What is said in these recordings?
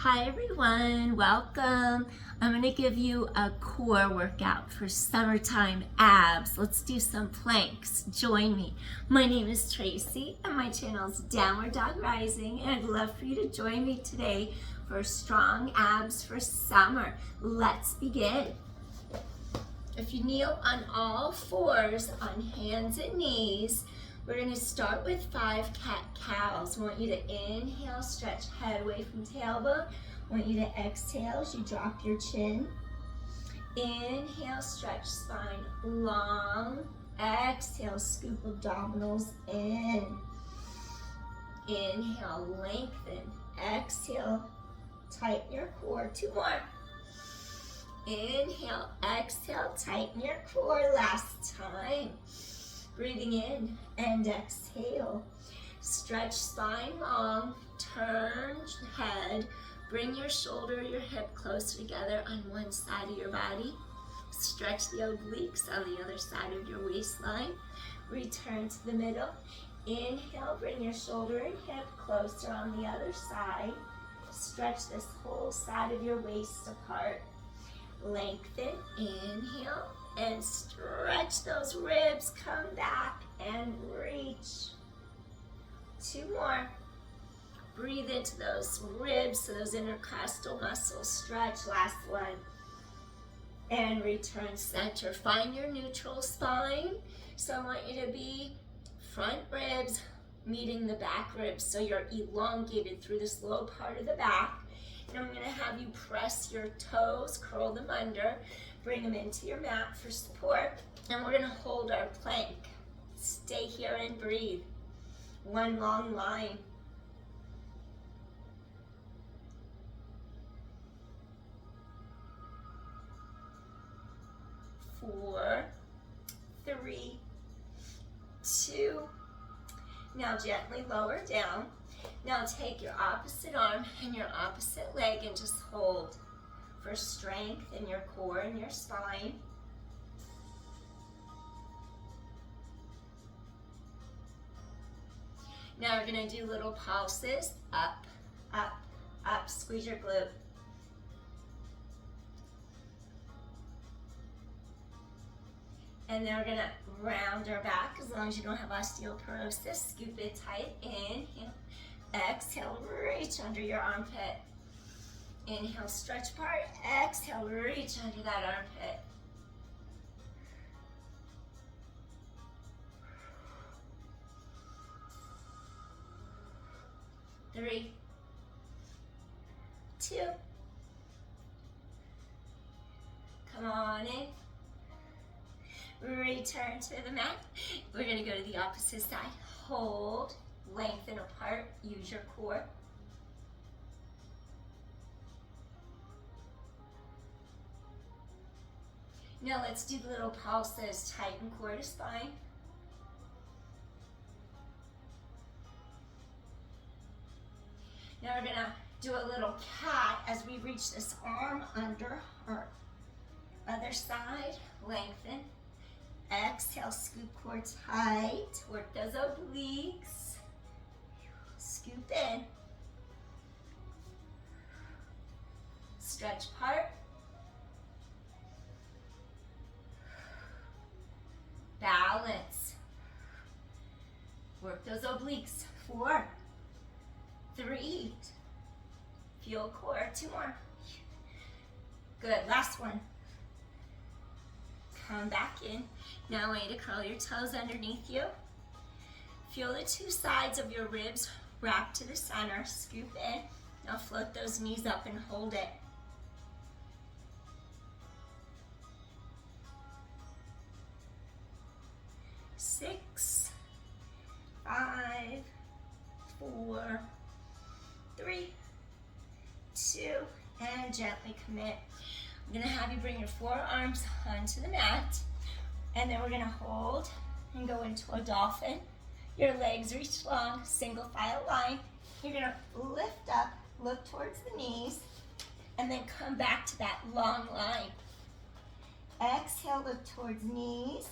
Hi everyone, welcome. I'm going to give you a core workout for summertime abs. Let's do some planks. Join me. My name is Tracy and my channel is Downward Dog Rising, and I'd love for you to join me today for strong abs for summer. Let's begin. If you kneel on all fours on hands and knees, we're going to start with 5 cat-cows. I want you to inhale, stretch head away from tailbone. I want you to exhale as you drop your chin. Inhale, stretch spine long. Exhale, scoop abdominals in. Inhale, lengthen. Exhale, tighten your core. 2 more. Inhale, exhale, tighten your core. Last time. Breathing in and exhale. Stretch spine long, turn head, bring your shoulder, your hip closer together on one side of your body. Stretch the obliques on the other side of your waistline. Return to the middle. Inhale, bring your shoulder and hip closer on the other side. Stretch this whole side of your waist apart. Lengthen, inhale, and stretch those ribs. Come back and reach. 2 more. Breathe into those ribs so those intercostal muscles stretch. Last one. And return center. Find your neutral spine. So I want you to be front ribs meeting the back ribs so you're elongated through this low part of the back. And I'm going to have you press your toes, curl them under, bring them into your mat for support, and we're going to hold our plank. Stay here and breathe. One long line. 4, 3, 2. Now gently lower down. Now take your opposite arm and your opposite leg and just hold for strength in your core and your spine. Now we're going to do little pulses. Up, up, up. Squeeze your glute. And then we're going to round our back as long as you don't have osteoporosis. Scoop it tight. Inhale. Exhale, reach under your armpit. Inhale, stretch apart. Exhale, reach under that armpit. Three, 2. Come on in. Return to the mat. We're going to go to the opposite side. Hold. Lengthen apart, use your core. Now let's do the little pulses. Tighten core to spine. Now we're gonna do a little cat as we reach this arm under our other side. Lengthen. Exhale, scoop core tight. Work those obliques. Scoop in. Stretch apart. Balance. Work those obliques. 4, 3. Feel core. 2 more. Good. Last one. Come back in. Now I want you to curl your toes underneath you. Feel the 2 sides of your ribs wrap to the center. Scoop in. Now float those knees up and hold it. Six, 5, 4, 3, 2, and gently commit. I'm going to have you bring your forearms onto the mat, and then we're going to hold and go into a dolphin. Your legs reach long, single file line. You're going to lift up, look towards the knees, and then come back to that long line. Exhale, look towards knees,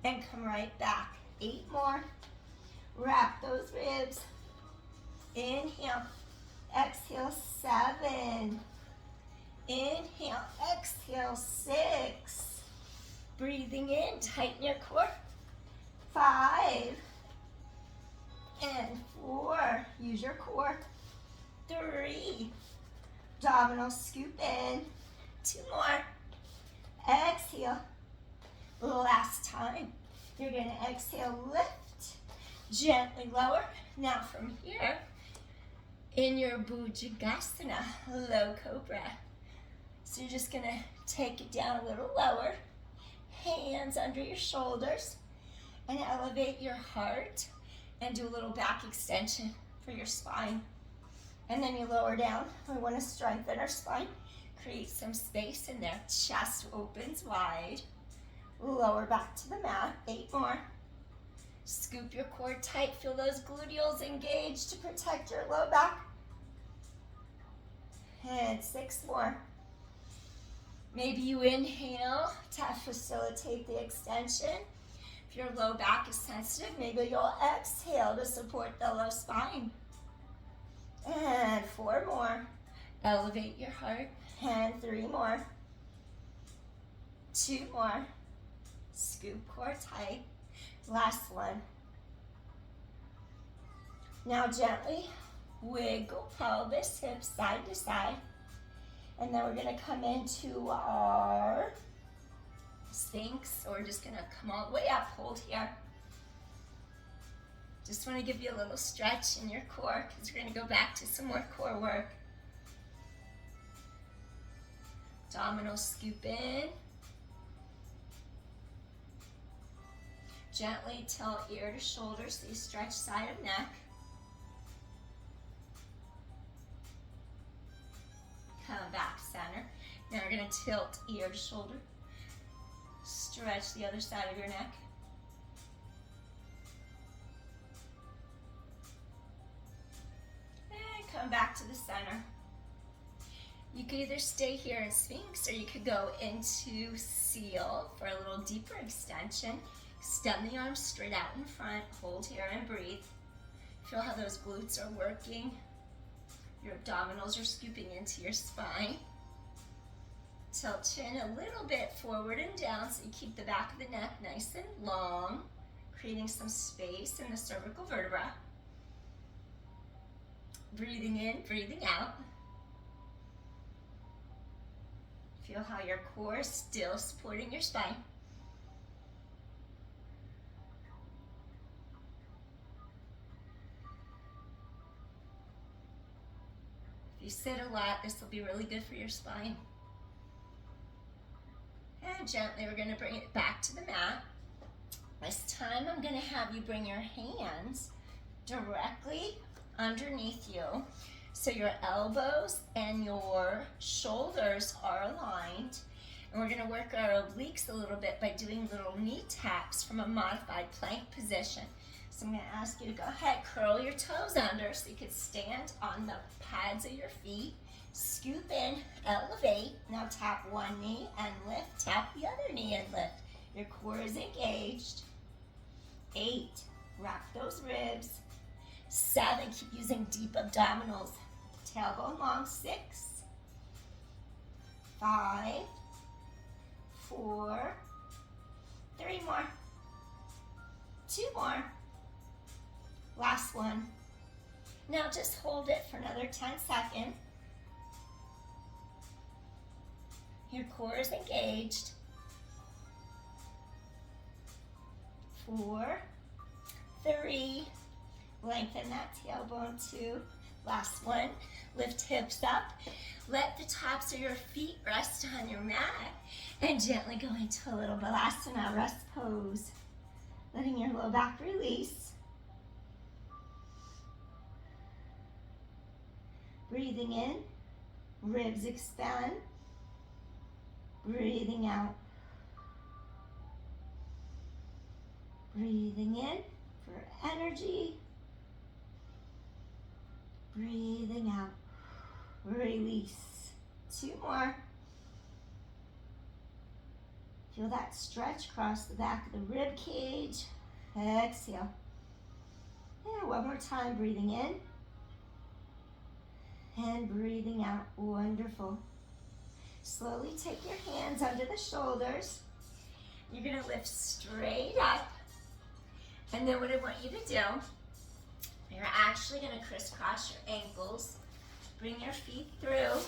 and come right back. 8 more. Wrap those ribs. Inhale. Exhale, 7. Inhale, exhale, 6. Breathing in, tighten your core. 5 and 4. Use your core. 3. Abdominal scoop in. 2 more. Exhale. Last time. You're going to exhale, lift. Gently lower. Now from here, in your Bhujangasana, low cobra. So you're just going to take it down a little lower. Hands under your shoulders. And elevate your heart. And do a little back extension for your spine. And then you lower down. We want to strengthen our spine. Create some space in there. Chest opens wide. Lower back to the mat. 8 more. Scoop your core tight. Feel those gluteals engaged to protect your low back. And 6 more. Maybe you inhale to facilitate the extension. If your low back is sensitive, maybe you'll exhale to support the low spine. And 4 more. Elevate your heart. And 3 more. 2 more. Scoop core tight. Last one. Now gently wiggle pelvis, hips side to side. And then we're going to come into our Sphinx. So we're just going to come all the way up. Hold here. Just want to give you a little stretch in your core because we're going to go back to some more core work. Abdominal scoop in. Gently tilt ear to shoulder so you stretch side of neck. Come back center. Now we're going to tilt ear to shoulder. Stretch the other side of your neck. And come back to the center. You could either stay here in Sphinx or you could go into Seal for a little deeper extension. Extend the arms straight out in front. Hold here and breathe. Feel how those glutes are working. Your abdominals are scooping into your spine. Tilt chin a little bit forward and down so you keep the back of the neck nice and long, creating some space in the cervical vertebra. Breathing in, breathing out. Feel how your core is still supporting your spine. If you sit a lot, this will be really good for your spine. And gently, we're going to bring it back to the mat. This time, I'm going to have you bring your hands directly underneath you. So your elbows and your shoulders are aligned. And we're going to work our obliques a little bit by doing little knee taps from a modified plank position. So I'm going to ask you to go ahead, curl your toes under so you can stand on the pads of your feet. Scoop in, elevate. Now tap one knee and lift. Tap the other knee and lift. Your core is engaged. 8, wrap those ribs. 7, keep using deep abdominals. Tailbone long. 6, 5, 4, 3 more. 2 more. Last one. Now just hold it for another 10 seconds. Your core is engaged. 4, 3, lengthen that tailbone. 2, last one. Lift hips up. Let the tops of your feet rest on your mat and gently go into a little balasana rest pose. Letting your low back release. Breathing in, ribs expand. Breathing out. Breathing in for energy. Breathing out. Release. 2 more. Feel that stretch across the back of the rib cage. Exhale. And one more time, breathing in. And breathing out. Wonderful. Slowly take your hands under the shoulders. You're going to lift straight up. And then what I want you to do, you're actually going to crisscross your ankles. Bring your feet through.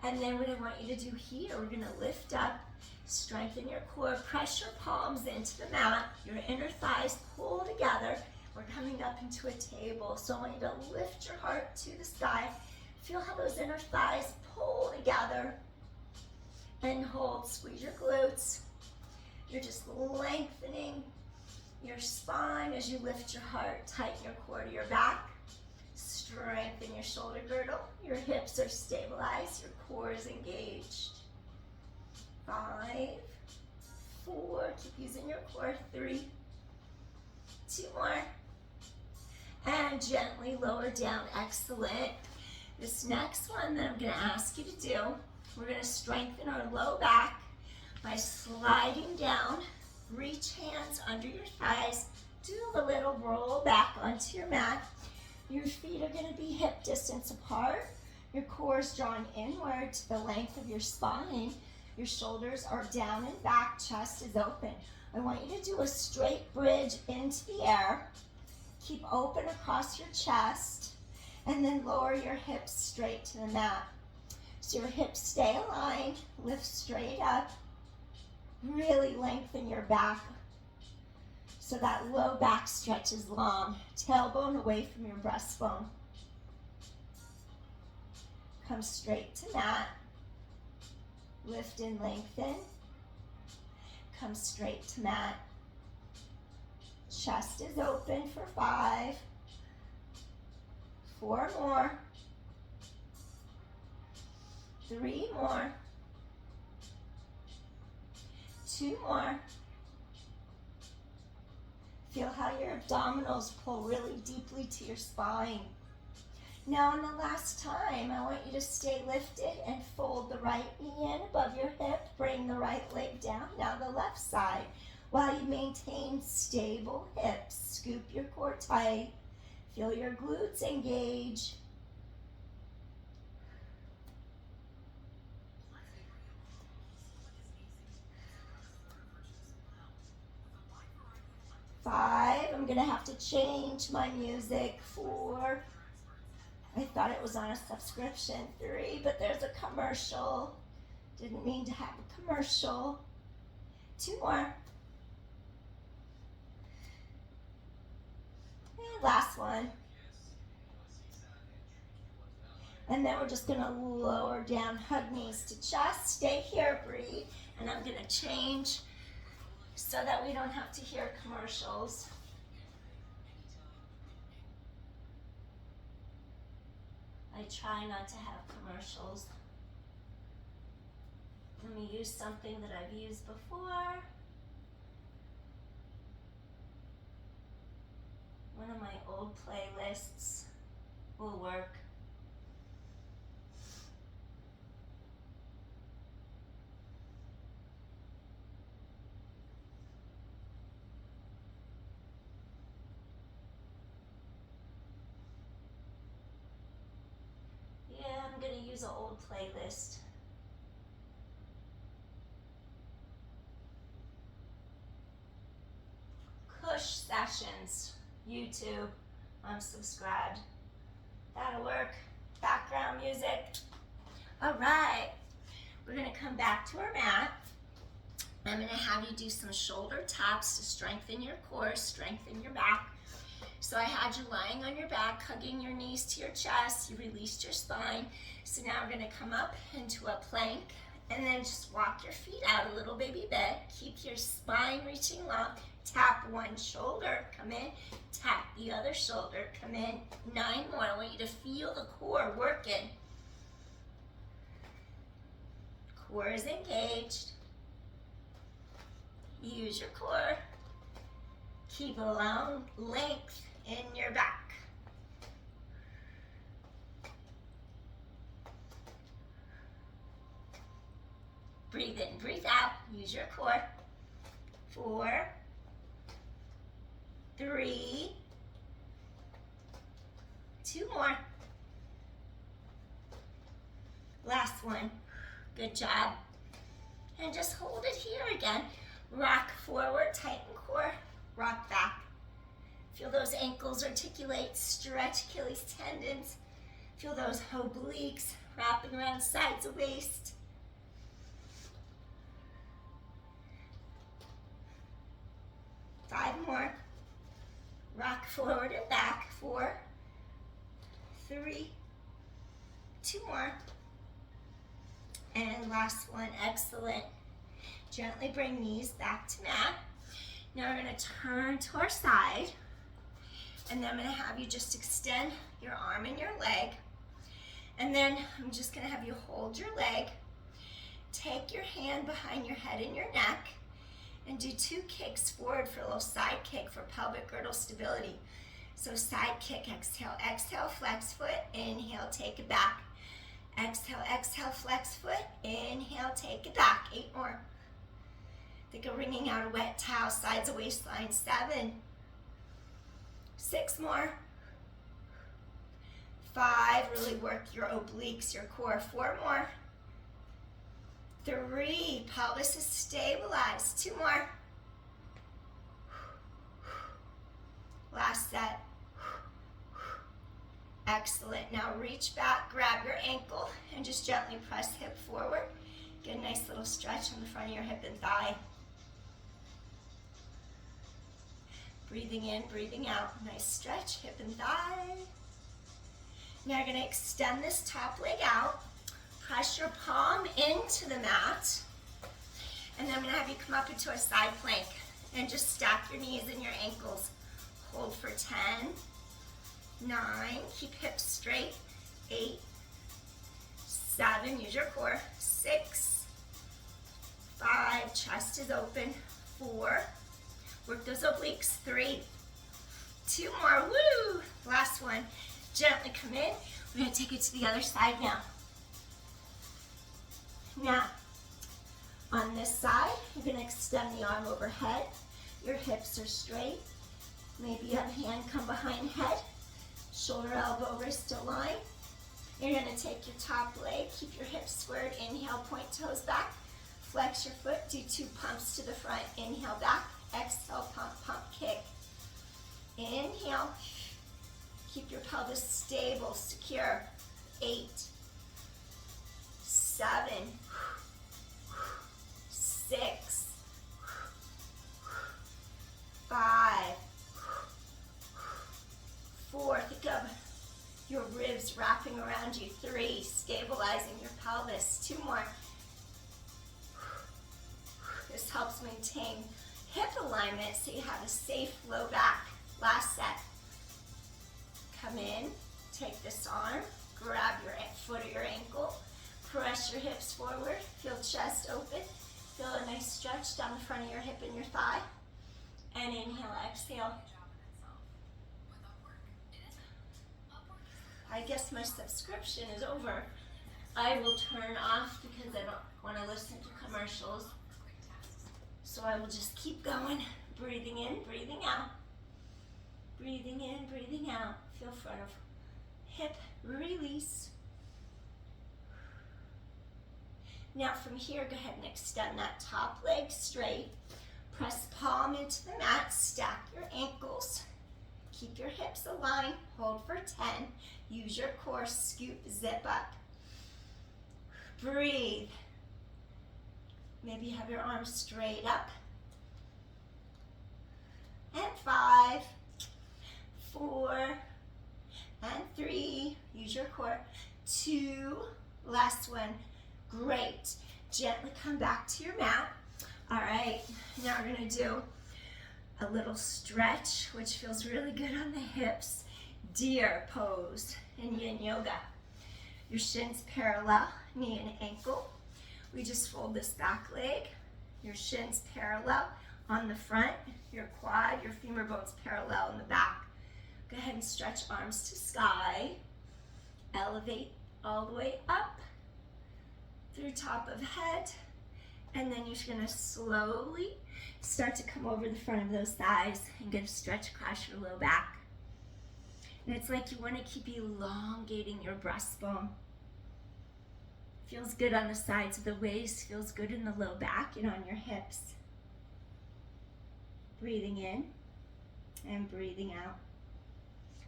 And then what I want you to do here, we're going to lift up, strengthen your core, press your palms into the mat, your inner thighs pull together. We're coming up into a table. So I want you to lift your heart to the sky. Feel how those inner thighs pull together. And hold, squeeze your glutes. You're just lengthening your spine as you lift your heart. Tighten your core to your back. Strengthen your shoulder girdle. Your hips are stabilized. Your core is engaged. 5, 4, keep using your core. 3, 2 more. And gently lower down. Excellent. This next one that I'm going to ask you to do, we're going to strengthen our low back by sliding down. Reach hands under your thighs. Do a little roll back onto your mat. Your feet are going to be hip distance apart. Your core is drawn inward to the length of your spine. Your shoulders are down and back. Chest is open. I want you to do a straight bridge into the air. Keep open across your chest. And then lower your hips straight to the mat. So your hips stay aligned. Lift straight up. Really lengthen your back so that low back stretch is long. Tailbone away from your breastbone. Come straight to mat. Lift and lengthen. Come straight to mat. Chest is open for 5. 4 more. 3 more. 2 more. Feel how your abdominals pull really deeply to your spine. Now on the last time, I want you to stay lifted and fold the right knee in above your hip. Bring the right leg down. Now the left side. While you maintain stable hips, scoop your core tight. Feel your glutes engage. Five, I'm gonna have to change my music. 4, I thought it was on a subscription. 3, but there's a commercial. Didn't mean to have a commercial. 2 more. And last one. And then we're just gonna lower down, hug knees to chest. Stay here, breathe. And I'm gonna change so that we don't have to hear commercials. I try not to have commercials. Let me use something that I've used before. One of my old playlists will work. I'm going to use an old playlist. Kush Sessions, YouTube. I'm subscribed. That'll work. Background music. All right. We're going to come back to our mat. I'm going to have you do some shoulder taps to strengthen your core, strengthen your back. So I had you lying on your back, hugging your knees to your chest. You released your spine. So now we're going to come up into a plank and then just walk your feet out a little baby bit. Keep your spine reaching long. Tap one shoulder, come in. Tap the other shoulder, come in. 9 more. I want you to feel the core working. Core is engaged. Use your core. Keep a long length in your back. Breathe in, breathe out. Use your core. 4, 3, 2 more. Last one. Good job. And just hold it here again. Rock forward, tighten core, rock back. Feel those ankles articulate, stretch Achilles tendons. Feel those obliques wrapping around sides of waist. Five more. Rock forward and back. 4, 3, 2 more. And last one, excellent. Gently bring knees back to mat. Now we're gonna turn to our side, and then I'm gonna have you just extend your arm and your leg. And then I'm just gonna have you hold your leg, take your hand behind your head and your neck, and do 2 kicks forward for a little side kick for pelvic girdle stability. So side kick, exhale, exhale, flex foot, inhale, take it back. Exhale, exhale, flex foot, inhale, take it back. 8 more. Think of wringing out a wet towel, sides of waistline. 7, 6 more. 5, really work your obliques, your core. 4 more. 3, pelvis is stabilized. 2 more. Last set. Excellent. Now reach back, grab your ankle, and just gently press hip forward. Get a nice little stretch on the front of your hip and thigh. Breathing in, breathing out. Nice stretch, hip and thigh. Now you're going to extend this top leg out. Press your palm into the mat. And then I'm going to have you come up into a side plank and just stack your knees and your ankles. Hold for 10, 9, keep hips straight. 8, 7, use your core. 6, 5, chest is open. 4, work those obliques. 3, 2 more, woo! Last one, gently come in. We're gonna take it to the other side now. Now, on this side, you're gonna extend the arm overhead. Your hips are straight. Maybe you have a hand come behind head. Shoulder, elbow, wrist align. You're gonna take your top leg, keep your hips squared. Inhale, point toes back. Flex your foot, do 2 pumps to the front. Inhale, back. Exhale, pump, pump, kick. Inhale. Keep your pelvis stable, secure. 8, 7, 6, 5, 4, think of your ribs wrapping around you. 3, stabilizing your pelvis. 2 more. This helps maintain hip alignment so you have a safe low back. Last set. Come in, take this arm, grab your foot or your ankle, press your hips forward, feel chest open, feel a nice stretch down the front of your hip and your thigh, and inhale, exhale. I guess my subscription is over. I will turn off because I don't want to listen to commercials. So I will just keep going, breathing in, breathing out. Breathing in, breathing out. Feel front of hip release. Now from here, go ahead and extend that top leg straight. Press palm into the mat, stack your ankles. Keep your hips aligned, hold for 10. Use your core, scoop, zip up. Breathe. Maybe have your arms straight up. And 5, 4, and 3. Use your core. 2, last one. Great. Gently come back to your mat. All right, now we're gonna do a little stretch, which feels really good on the hips. Deer pose in yin yoga. Your shins parallel, knee and ankle. We just fold this back leg. Your shins parallel on the front, your quad, your femur bones parallel in the back. Go ahead and stretch arms to sky. Elevate all the way up through top of head. And then you're gonna slowly start to come over the front of those thighs and get a stretch across your low back. And it's like you wanna keep elongating your breastbone. Feels good on the sides of the waist, feels good in the low back and on your hips. Breathing in and breathing out.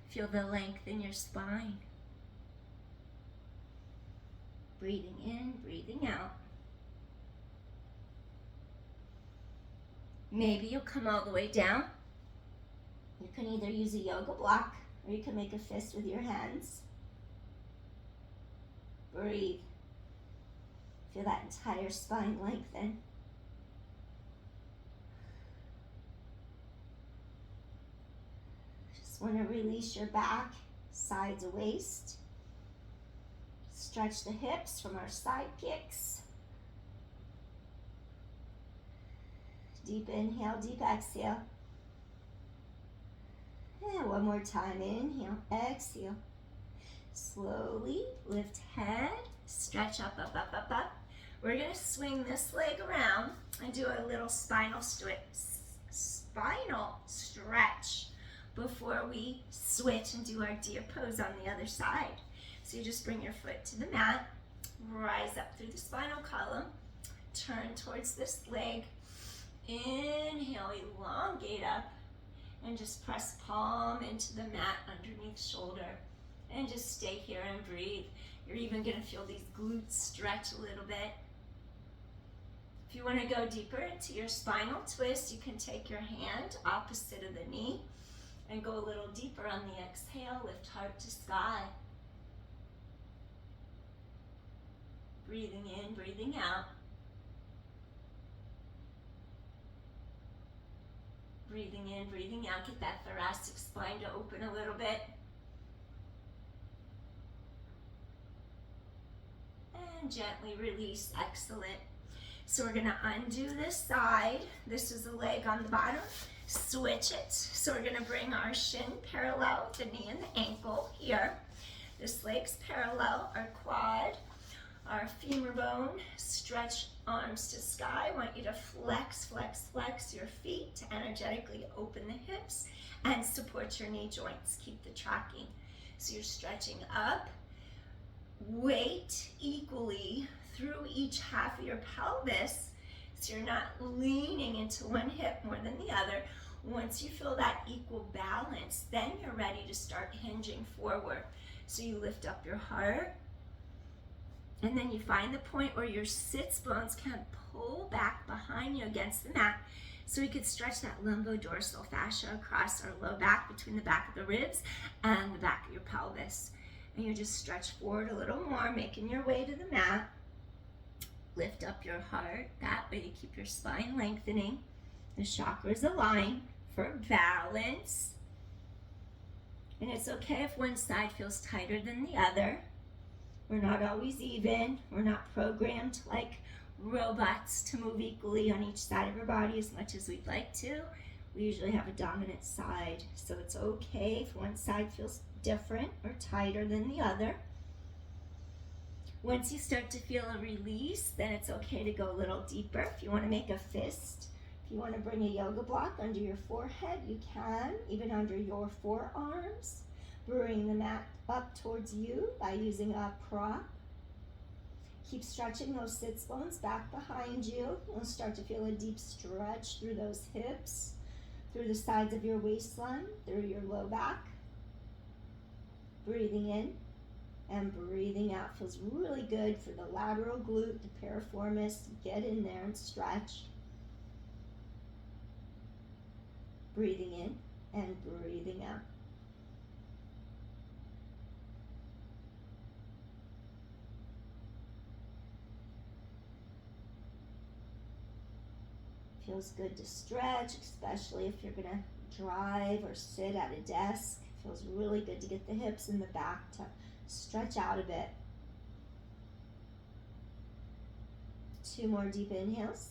Feel the length in your spine. Breathing in, breathing out. Maybe you'll come all the way down. You can either use a yoga block or you can make a fist with your hands. Breathe. Feel that entire spine lengthen. Just want to release your back, sides of waist. Stretch the hips from our side kicks. Deep inhale, deep exhale. And one more time, inhale, exhale. Slowly lift head, stretch up, up, up, up, up. We're gonna swing this leg around and do a little spinal stretch before we switch and do our deer pose on the other side. So you just bring your foot to the mat, rise up through the spinal column, turn towards this leg, inhale, elongate up, and just press palm into the mat underneath shoulder. And just stay here and breathe. You're even gonna feel these glutes stretch a little bit. If you wanna go deeper into your spinal twist, you can take your hand opposite of the knee and go a little deeper on the exhale, lift heart to sky. Breathing in, breathing out. Breathing in, breathing out. Get that thoracic spine to open a little bit. And gently release, excellent. So we're gonna undo this side. This is the leg on the bottom. Switch it. So we're gonna bring our shin parallel with the knee and the ankle here. This leg's parallel, our quad, our femur bone. Stretch arms to sky. I want you to flex, flex, flex your feet to energetically open the hips and support your knee joints. Keep the tracking. So you're stretching up. Weight equally through each half of your pelvis, so you're not leaning into one hip more than the other. Once you feel that equal balance, then you're ready to start hinging forward. So you lift up your heart, and then you find the point where your sits bones can pull back behind you against the mat, so we could stretch that lumbodorsal fascia across our low back, between the back of the ribs and the back of your pelvis. And you just stretch forward a little more, making your way to the mat. Lift up your heart. That way you keep your spine lengthening. The chakras align for balance. And it's okay if one side feels tighter than the other. We're not always even. We're not programmed like robots to move equally on each side of our body as much as we'd like to. We usually have a dominant side, so it's okay if one side feels different or tighter than the other. Once you start to feel a release, then it's okay to go a little deeper. If you want to make a fist, if you want to bring a yoga block under your forehead, you can, even under your forearms. Bring the mat up towards you by using a prop. Keep stretching those sits bones back behind you. You'll start to feel a deep stretch through those hips, through the sides of your waistline, through your low back. Breathing in and breathing out. Feels really good for the lateral glute, the piriformis. Get in there and stretch. Breathing in and breathing out. Feels good to stretch, especially if you're gonna drive or sit at a desk. Feels really good to get the hips and the back to stretch out a bit. 2 more deep inhales.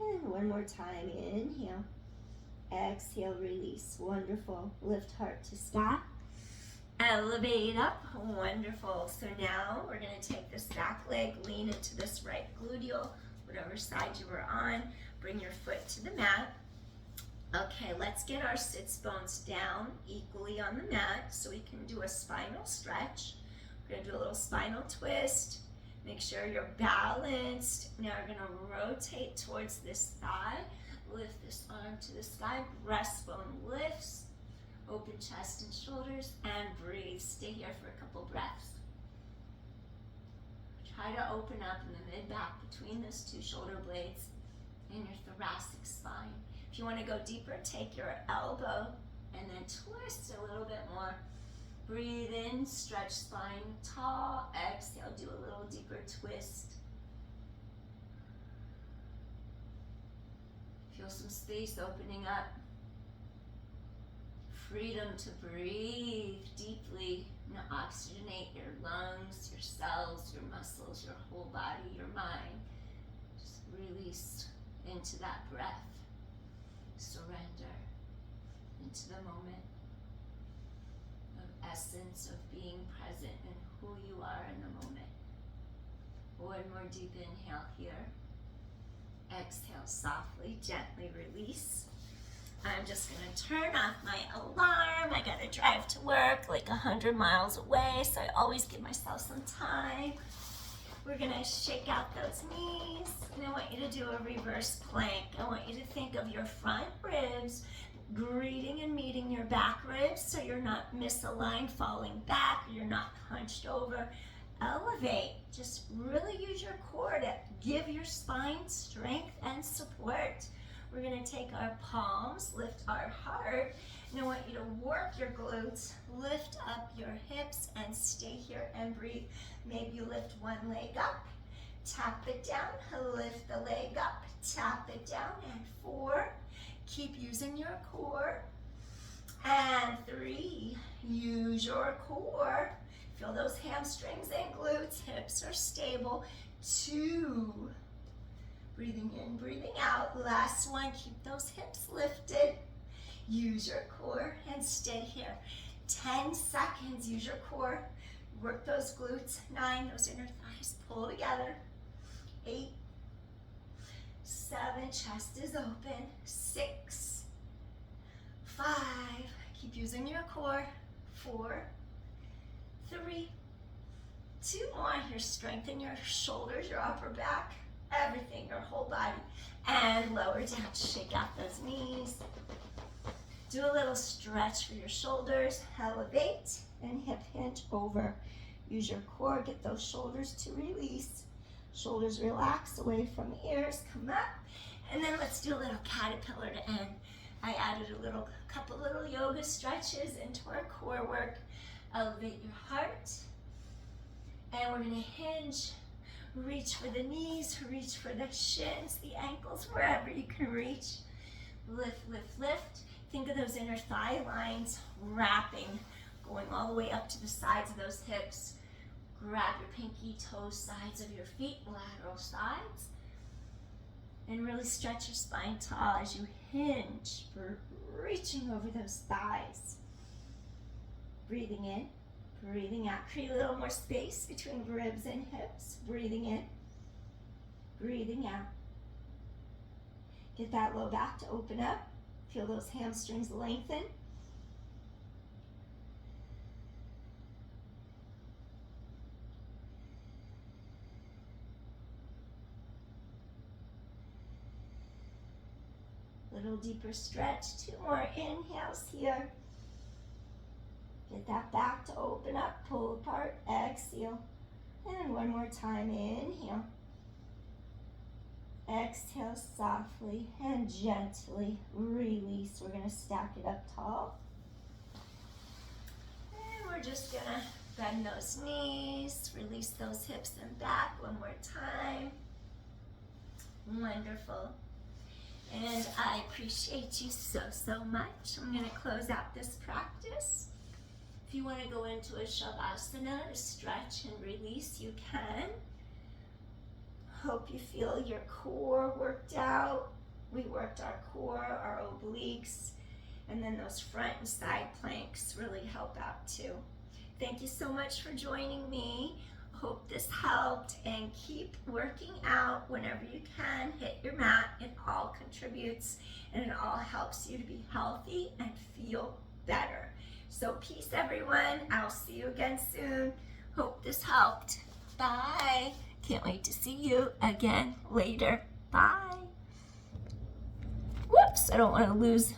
And one more time, inhale. Exhale, release, wonderful. Lift heart to sky. Elevate up, wonderful. So now we're gonna take this back leg, lean into this right gluteal, whatever side you were on. Bring your foot to the mat. Okay, let's get our sits bones down equally on the mat so we can do a spinal stretch. We're gonna do do a little spinal twist. Make sure you're balanced. Now we're gonna rotate towards this thigh. Lift this arm to the sky. Breastbone lifts. Open chest and shoulders and breathe. Stay here for a couple breaths. Try to open up in the mid-back between those two shoulder blades and your thoracic spine. If you want to go deeper, take your elbow and then twist a little bit more. Breathe in, stretch spine tall. Exhale, do a little deeper twist. Feel some space opening up. Freedom to breathe deeply and oxygenate your lungs, your cells, your muscles, your whole body, your mind. Just release into that breath. Surrender into the moment of essence of being present in who you are in the moment. One more deep inhale here. Exhale softly, gently release. I'm just gonna turn off my alarm. I gotta drive to work like 100 miles away, so I always give myself some time. We're gonna shake out those knees, and I want you to do a reverse plank. I want you to think of your front ribs greeting and meeting your back ribs, so you're not misaligned, falling back, you're not hunched over. Elevate, just really use your core to give your spine strength and support. We're gonna take our palms, lift our heart, and I want you to work your glutes, lift up your hips, and stay here and breathe. Maybe you lift one leg up, tap it down, lift the leg up, tap it down, and 4. Keep using your core. And 3, use your core. Feel those hamstrings and glutes, hips are stable. 2, breathing in, breathing out. Last one, keep those hips lifted. Use your core and stay here. 10 seconds, use your core. Work those glutes. 9, those inner thighs pull together. 8, 7, chest is open. 6, 5, keep using your core. 4, 3, 2 more. Here, strengthen your shoulders, your upper back, everything, your whole body. And lower down, shake out those knees. Do a little stretch for your shoulders. Elevate and hip hinge over. Use your core, get those shoulders to release. Shoulders relax away from the ears, come up. And then let's do a little caterpillar to end. I added a couple little yoga stretches into our core work. Elevate your heart. And we're gonna hinge. Reach for the knees, reach for the shins, the ankles, wherever you can reach. Lift, lift, lift. Think of those inner thigh lines wrapping, going all the way up to the sides of those hips. Grab your pinky toe sides of your feet, lateral sides. And really stretch your spine tall as you hinge, reaching over those thighs. Breathing in, breathing out. Create a little more space between ribs and hips. Breathing in, breathing out. Get that low back to open up. Feel those hamstrings lengthen. Little deeper stretch. 2 more inhales here. Get that back to open up, pull apart, exhale. And one more time, inhale. Exhale softly and gently release. We're gonna stack it up tall. And we're just gonna bend those knees, release those hips and back one more time. Wonderful. And I appreciate you so, so much. I'm gonna close out this practice. If you wanna go into a Shavasana to stretch and release, you can. Hope you feel your core worked out. We worked our core, our obliques, and then those front and side planks really help out too. Thank you so much for joining me. Hope this helped, and keep working out whenever you can. Hit your mat, it all contributes and it all helps you to be healthy and feel better. So peace everyone, I'll see you again soon. Hope this helped. Bye. Can't wait to see you again later. Bye. Whoops, I don't want to lose